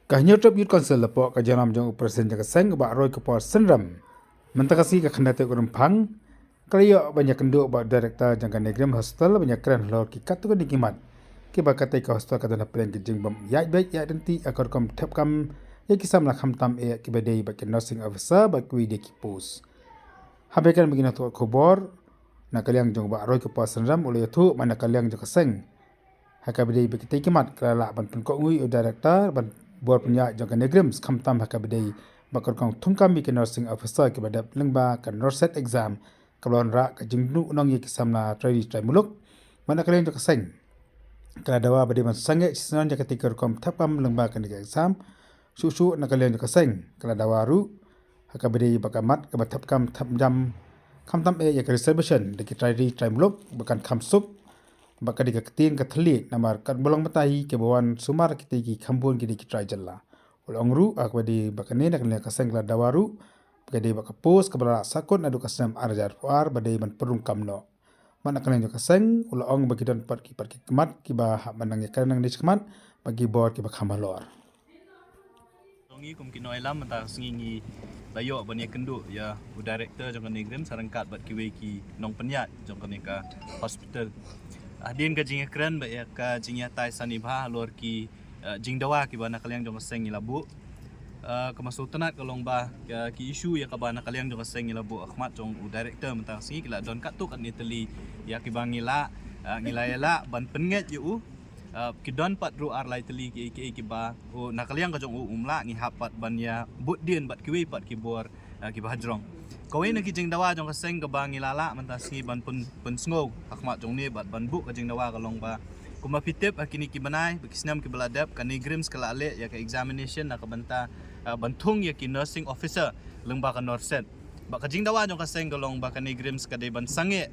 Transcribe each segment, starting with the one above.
Kahnya top youth council lepo ka janam jong presiden jaga seng ba roy ke por senram. Mentakasi ka khandate urum phang. Kaliyo banyak kenduk ba director jangka negram hostel banyak keren lor ki katu ni kimat. Ki ba katai ka hostel ka dana plan ki jing bam ya baik ya denti akor kom tap kam ya kisam la kham tam e ki ba dei ba ki nursing officer ba kui de ki pos. Habekan begina tu khobor na kaliang jong ba roy ke por senram ulai tu mana kaliang jaga seng. Hakabidei bekitai kimat kelala ban pen ko ngui u director ban bor punya jangka negrims kamtam hakabidei bakar kong tungkam mi ke nursing officer ke badap lengba ke norset exam kalon ra ke jingnu unong ye kisamna tradi trai muluk mana kalian jangka seng kala dawa bade man sange sinan jangka tikar kom tapam lengba ke exam susu na kalian jangka seng kala dawa ru hakabidei bakamat ke batap kam tap jam kamtam e ye ke reservation de ki tradi trai muluk bakan kamsuk baka di ketin keteli namar kat bolong matahi ke bawan sumar kita ki kambun ki try jalla olong ru ak di baka ne nak le kaseng la dawaru baka di baka pos ke bala sakut nadu kasem arjar war badai ban perung kamno mana kan jo kaseng olong bagi dan par ki kemat ki ba manang ya kanang ni kemat bagi bor ki ba khamalor Ngi kum ki noi lam ta singi bayo bani kendu ya u director jong negram sarangkat bat ki we ki nong penyat jong ka hospital adin ka jinga kran ba ya ka jinga tai sanibha lor ki jing dawa ki bana kalyang jong seng ilabu kemasutanat kalong ba ki isu ya ka bana kalyang jong seng ilabu akhmat jong u director mentang singi kila don katuk an itali ya ki bangila ngilayala ban penget yu ki don pat ru ar lai tali ki ba o nakaliang ka jong umla ngi hapat ban ya but dien bat ki we pat ki bor ki ba jrong kawai na ki jing dawa jong ka seng ka ba ngilala mentang singi ban pun sngo akhmat jong ne bat ban bu ka jing dawa kalong ba kuma pitip akini ki banai bekisnam ki beladap ka negrims kala ale ya ka examination na ka banta bantung ya ki nursing officer lengba ka norset ba ka jing dawa jong ka seng kalong ba ka negrims ka de ban sange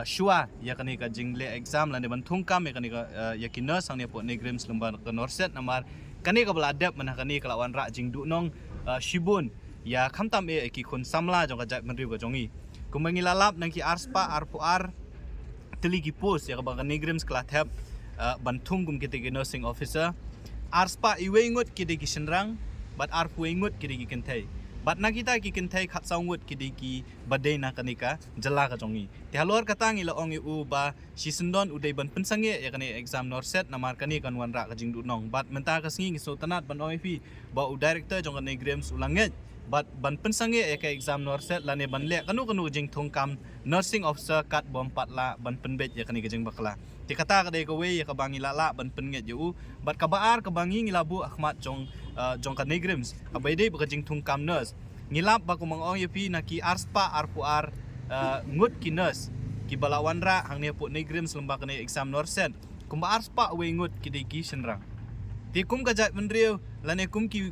shua ya kani ka jingle exam lan ban thungkam ya kani ka ya ki nurse ang ne po negrims lengba ka norset namar kani ka beladap mana kani kalawan ra jing du nong shibun ya khamtam e ki khun samla jong ka jat mandri ka jongi kumangi lalap nang ki arspa arpuar teli ki post ya ka ba negrims kala thap bantung kum kita ki nursing officer arspa iwengut kidi ki senrang bat arpu ingut kidi ki kentai bat na kita ki kentai khat saungut kidi ki badai na kanika jala ka jongi ti halor katangi la ongi u ba sisendon udai ban pensange ya kani exam norset namar kani kan wan ra ka jingdu nong bat menta ka singi so tanat ban ofi ba u director jong ka negrims ulanget bat ban pensange ya ka exam norset lane ban le kanu jing thongkam nursing officer kat bom patla ban penbet ya kani ka jing bakla ti kata ka de ko we ya ka bangi lala ban penget yu bat ka baar ka bangi ngilabu akhmat jong ka negrims abai de ba jing thongkam nurse ngilap ba ko mang ong yepi na ki arspa arpuar ngut ki nurse ki balawan ra hang ne po negrims lembak ne exam norset kum arspa we ngut ki de ki senrang ti kum ka jat mendriu lane kum ki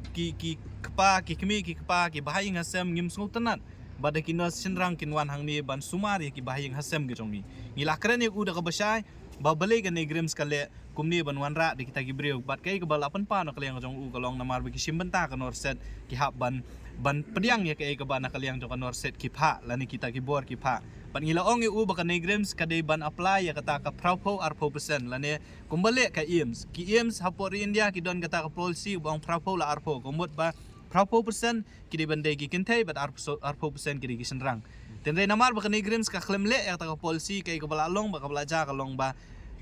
kapa ki kemi ki kapa ki bahaying hasem ngim sultanat bada ki nurse senrang kinwan hang ne ban sumar ki bahaying hasem ki jongi ngilakran ye uda ka basai ba bale ka negrims kale kumni ban wanra di kita ki briu bat kai ka balapan pa no kaliang jong u kalong namar bi ki simbenta ka norset ki hab ban pediang ya kai ka ba na kaliang jong ka norset ki pha lani kita ki bor ki pha ban ngila ong u ba ka negrims ka de ban apply ya kata ka praupo arpo percent lani kumbale ka IEMS ki IEMS hapor India ki don kata ka policy bang praupo la arpo kumut ba praupo percent ki de bande ki kentai bat arpo percent ki de ki senrang tenre namar ba ka negrims ka klemle ya kata ka policy kai ka balalong ba ka belajar kalong ba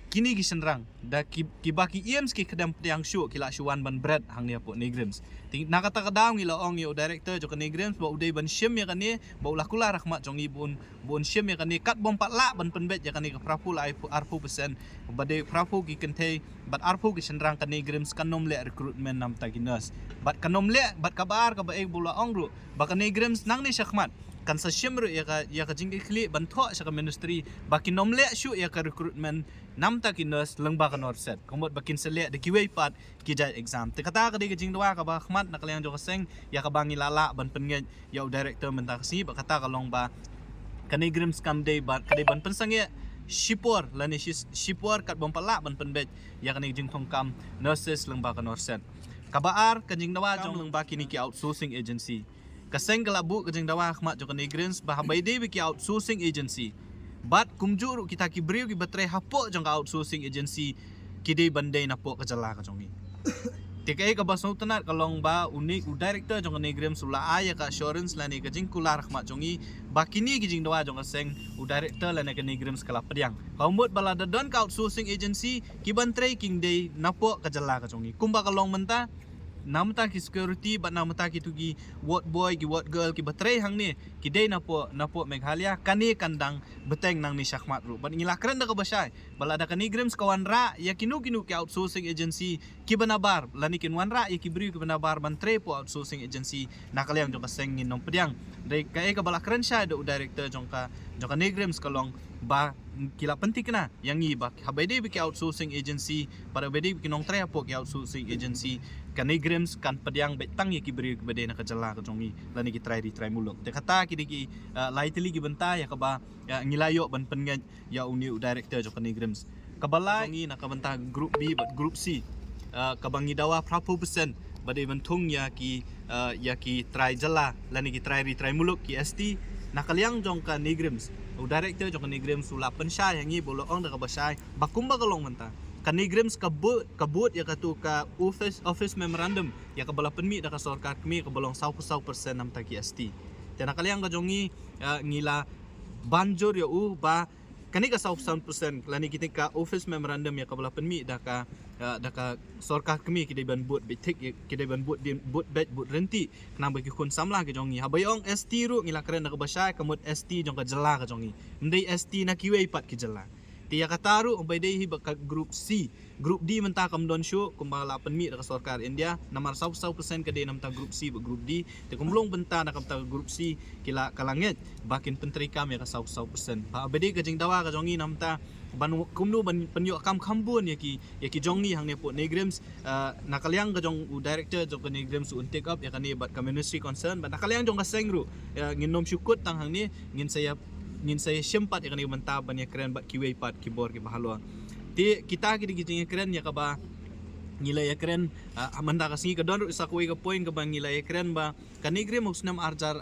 kini ki senrang da ki baki IEMS ki kedam yang syu kila syuan ban bread hang ni po negrims ting nakata ka daw ngila ong yo director jo ka negrims ba uday ban syem ya kani ba ulah kula rahmat jong ibun bon syem ya kani kat bom patla ban penbet ya kani ka prapu la arpu percent bade prapu ki kente bat arpu ki senrang ka negrims kanom le recruitment nam ta ginas bat kanom le bat kabar ka ba e bula ong ru ba ka negrims nang ni syakmat kan sa syemru ya ka jingki kli ban tho sa ka ministry baki nomle syu ya ka recruitment namta ki nurse lengba ka norset komot bakin sele de ki way pat ki jai exam te kata ka de jing dwa ka ba khmat na kalyang jo kaseng ya ka bangi lala ban pengen ya director menta si ba kata ka long ba kanigrims kam de ba ka de ban pensange shipor lani shipor kat bom pala ban penbet ya ka jing thong kam nurses lengba ka norset kabaar ka jing dwa jong lengba kini ki outsourcing agency kaseng kalabu kajeng dawa khmat jo negrims bah bai de ki outsourcing agency bat kumjuru kita ki briu ki batre hapo jong outsourcing agency ki de bandai na po kajala ka jongi Tikai ka basau tenat kalong ba unik director jong negrem sula aya ka assurance la ni ka jing kula rahmat jongi bakini ki jing doa jong seng director la ne ka negrem skala pediang kaumut bala da don ka outsourcing agency ki ban tracking day napo ka jala ka jongi kumba kalong menta namta ki security bat namta ki tugi what boy ki what girl ki batre hang ni ki day napo Meghalaya kani kandang beteng nang ni syakmat ru bat ngila keren da ka basai bala da kani grem kawan ra ya kinu ki outsourcing agency ki banabar lani kin wan ra ya ki bri ki banabar ban tre po outsourcing agency nakaliang jong ka seng ngin nong pediang dai ka ka bala keren sha do director jong ka ni grem kalong ba kila penting kena yang ni ba habede bi ki outsourcing agency pada bede bi nong tre po ki outsourcing agency kan negrems kan pediang betang ya ki beri kebede nak jala ka jongi lani ki try muluk te kata ki diki lightly ki benta ya ka ba ngilayo ban pengen ya uni director jo kan negrems kabala jongi nak benta group B but group C ka bangi dawa prapo persen bade bentung ya ki try jala lani ki try muluk ki ST nakaliang jong ka negrems director jo kan negrems sula pensai yang ni bolo ong da ka basai bakumba kalong menta kanigrems kabut ya katu ka office memorandum ya kabala penmi da ka sarkar kami kabalong 100% nam ta ki ST tena kaliang ka jongi ngila banjur ya ba kani ka 100% lani kita ka office memorandum ya kabala penmi da ka sarkar kami kidai ban but bitik kidai ban but renti kena bagi kun samlah ka jongi habayong ST ru ngila keren da ka basai kamut ST jong ka jela ka jongi mendai ST na kiwe pat ki jela Tia kataru umbai dei baka group C group D menta kam don show kumba 8 mi da sarkar India namar 100% ka de namta group C ba group D te kumlong benta na kamta group C kila kalangit bakin pentri kam ya ka 100% pa bede ka jing dawa ka jongi namta ban kumnu ban penyo kam khambun ya ki jongi hang ne po negrems nakaliang ka jong director jong ka negrems un take up ya ka ni bat community concern ban nakaliang jong ka sengru nginom syukut tang hang ni ngin saya sempat ya kan menta ban ya keren bat kiwe pat kibor ki bahalwa ti kita ki keren ya ka ba ngila ya keren amanda ka singi ka don sa kuwe ka point ka ba ngila ya keren ba kanigre mo snam arjar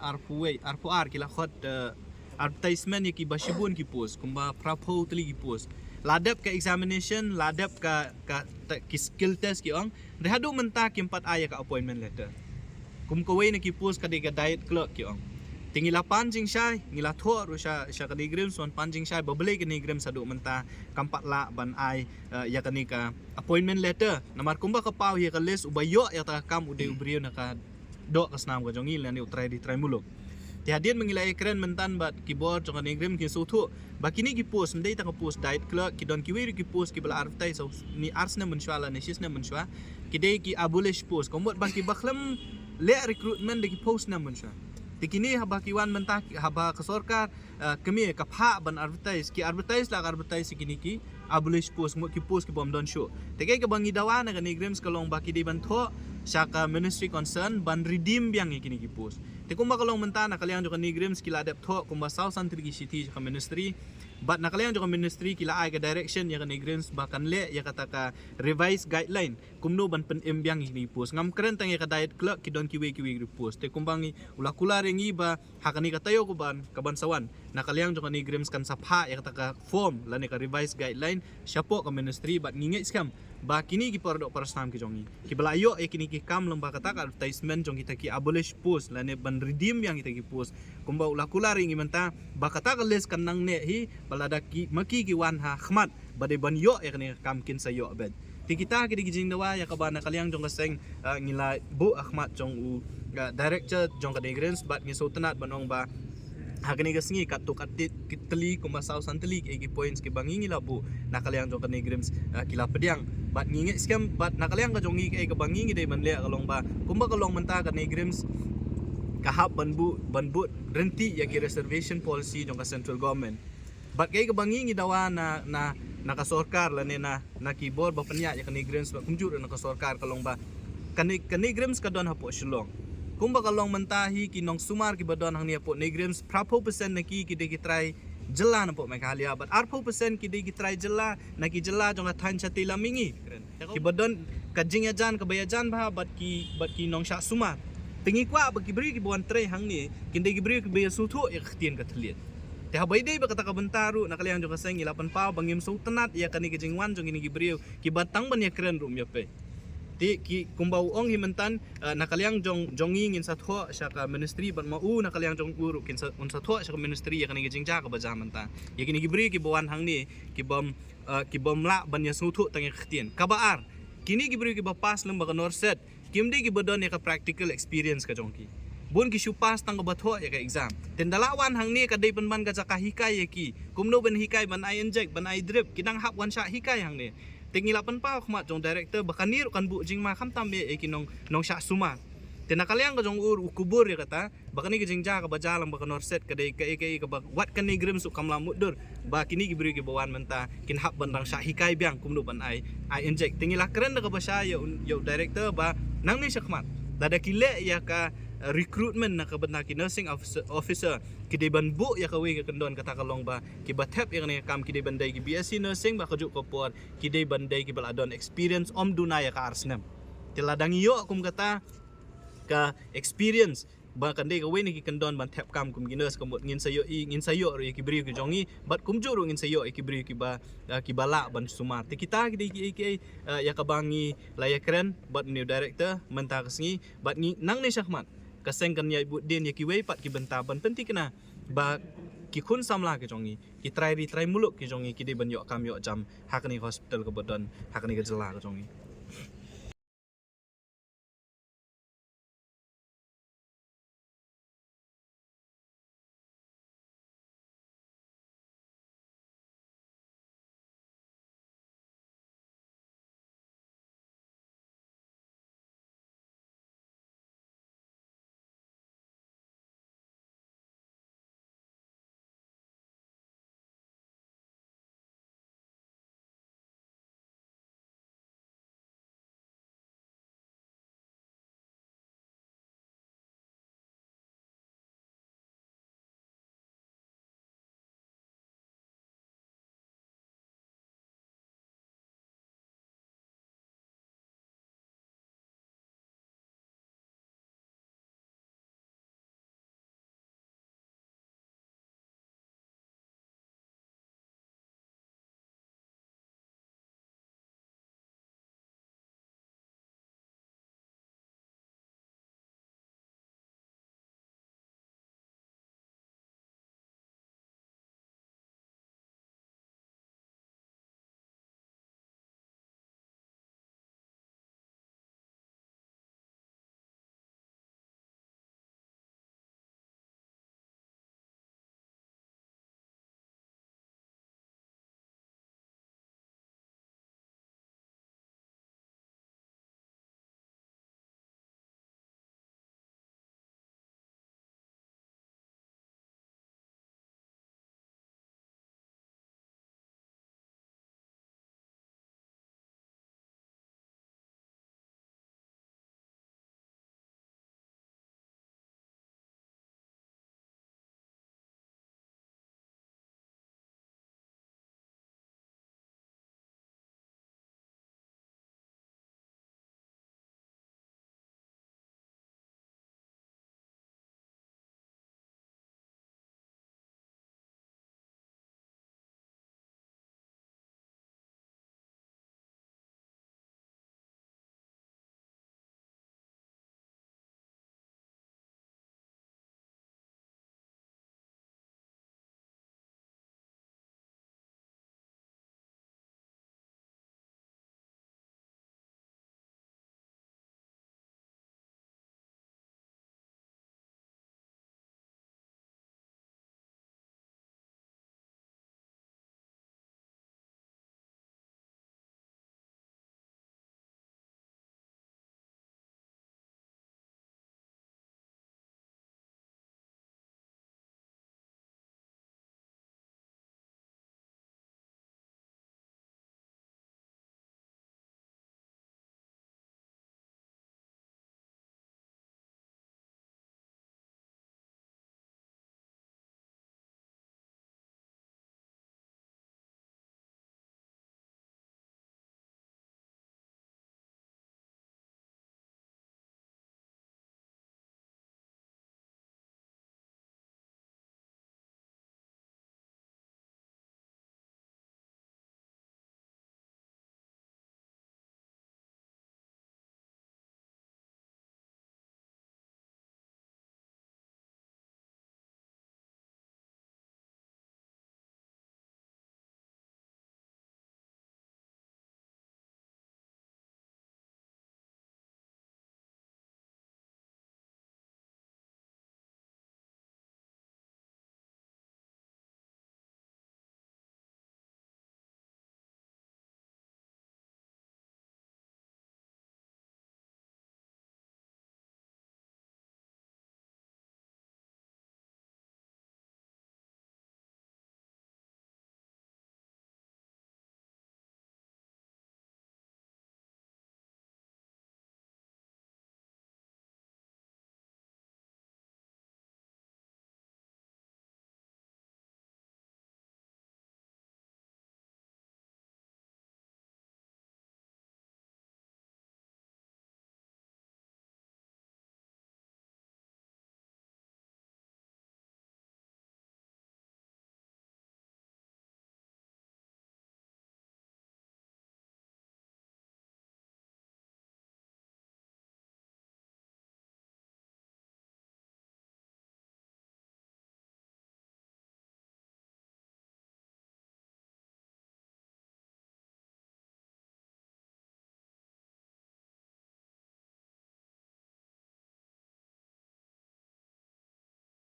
arpuar kila khot advertisement ya ki bashibun ki post kumba prapo tli ki post ladap ka examination ladap ka ki skill test ki ong rehadu menta ki 4 aya ka appointment letter kum kowe na ki post ka de ka diet clerk ki ong tingila panjing syai ngila tho ru sya kanigrem son panjing syai babele kanigrem sadu menta kampat la ban ai ya kanika appointment letter namar kumba ka pau ya ka list ubayo ya ta kam ude ubrio na ka do ka snam ka jongi lani utrai muluk ti hadien mengila ekran mentan bat keyboard jong kanigrem ki suthu bakini ki post mendai ta ka post diet clerk ki don ki wi ki post ki bala advertise ni arsna menshwala ni shisna menshwa ki dei ki abolish post komot baki bakhlam le recruitment de ki post na menshwa Tikini haba kiwan mentah haba kesorkar kami kapha ban advertise la advertise kini ki abolish post mo ki post ki bom don show tege ke bangi dawa na kan igrems kalong baki di ban tho syaka ministry concern ban redeem biang kini ki post te kumba kalong mentah na kaliang jo kan igrems kila adap tho kumba south santri ki city ka ministry but nakaliang jo ministry kila ai ka direction ya kan igrems bakan le ya kata ka revised guideline kumno ban pen embyang ni post ngam keren tang ya ka diet clerk ki don kiwe post te kumbangi ulakula rengi ba hakani ka tayo ko ban kabansawan nakaliang jo kan igrems kan sapha ya kata ka form lani ka revised guideline syapo ka ministry but nginget skam ba kini ki por do parastam ki jongi ki belayo e kini ki kam lomba kata ka advertisement jong kita ki abolish post lani ban redeem yang kita ki post kumba ulakula rengi menta ba kata ka les kan nang ne hi balada ki maki ki wan ha khmat bade ban yo e kini kam kin sa yo bed ti kita ki dijing dawa ya ka ba nakaliang jong ka seng ngila bu ahmad jong u director jong ka degrens bat ngi sultanat banong ba hakani ka singi katuk atit kitli kuma saw santli ki points ki bangingi labu nakaliang jong ka negrems kila pediang bat ngingi skam bat nakaliang ka jongi ka bangingi de manle kalong ba kumba kalong menta ka negrems kahap banbu renti ya ki reservation policy jong ka central government bat kay ka bangingi dawa na nakasorkar la ne na keyboard ba panya ya ka negrems ba kumjur na kasorkar kalong ba kanigrems ka don hapo shilong kumba kalong mentahi kinong sumar ki badon hang niya po negrems prapo persen na ki de ki try jela na po Meghalaya but arpo persen ki de ki try jela na ki jela jong athan chati lamingi ki badon kajing ya jan kabayajan ba but ki nong sha sumar tingi kwa ba ki bri ki buan tray hang ni kin de ki bri ki be suthu ya khtien ka thliet te habay day ba kata ka bentaru nakaliang jong kaseng ilapan pa bangim sultanat ya kani ki jingwan jong ini ki bri ki batang ban ya kren rum ya pe ti ki kumbau ong himentan nakaliang jongi ngin satho syaka ministry ban mau nakaliang jong uru kin satho syaka ministry ya kan jingja ka baja menta ya kini gibri ki bawan hang ni ki bom la ban ya suthu tang khitien kabaar kini gibri ki bapas lem ba norset kimde ki bodon ya ka practical experience ka jongki bun ki supas tang batho ya ka exam ten dalawan hang ni ka dei ban ka jaka hikai ya ki kumno ben hikai ban ai inject ban ai drip kinang hap wan sha hikai hang ni tingilapan pa khmat jong director bakanir kan bu jing ma kham tam be nong sha suma ten nakaliang ka jong ur ukubur ya kata bakani ki jingja ka bajalang bakan norset ka dei ka wat kan ni grim su kamla mudur ba kini gibri ki bawan menta kin hap ban rang sha hikai biang kumno ban ai inject tingila keren ka ba sha yo director ba nang ni khmat dada kile ya ka recruitment na kabad na ki nursing officer kide ban bu ya ka we ka kendon kata kalong ba ki bathep ya ne kam kide bandai ki BSc nursing ba kajuk ko por kide bandai ki baladon experience om duna ya ka arsnem tiladang yo kum kata ka experience ba kan dei ka we ni ki kendon ban thep kam kum gi nurse kum ngin sayo ri ki bri ki jongi bat kum juru ngin sayo ki bri ki ba ki bala ban suma ti kita ki ya ka bangi laya keren bat new director menta kasngi bat ni nang ni syahmat kaseng kan ya ibu din ya ki we pat ki benta ban penti kena ba ki khun samla ki jongi ki try muluk ki jongi ki de ban yo kam yo jam hakani hospital ka bodon hakani ka jela ka jongi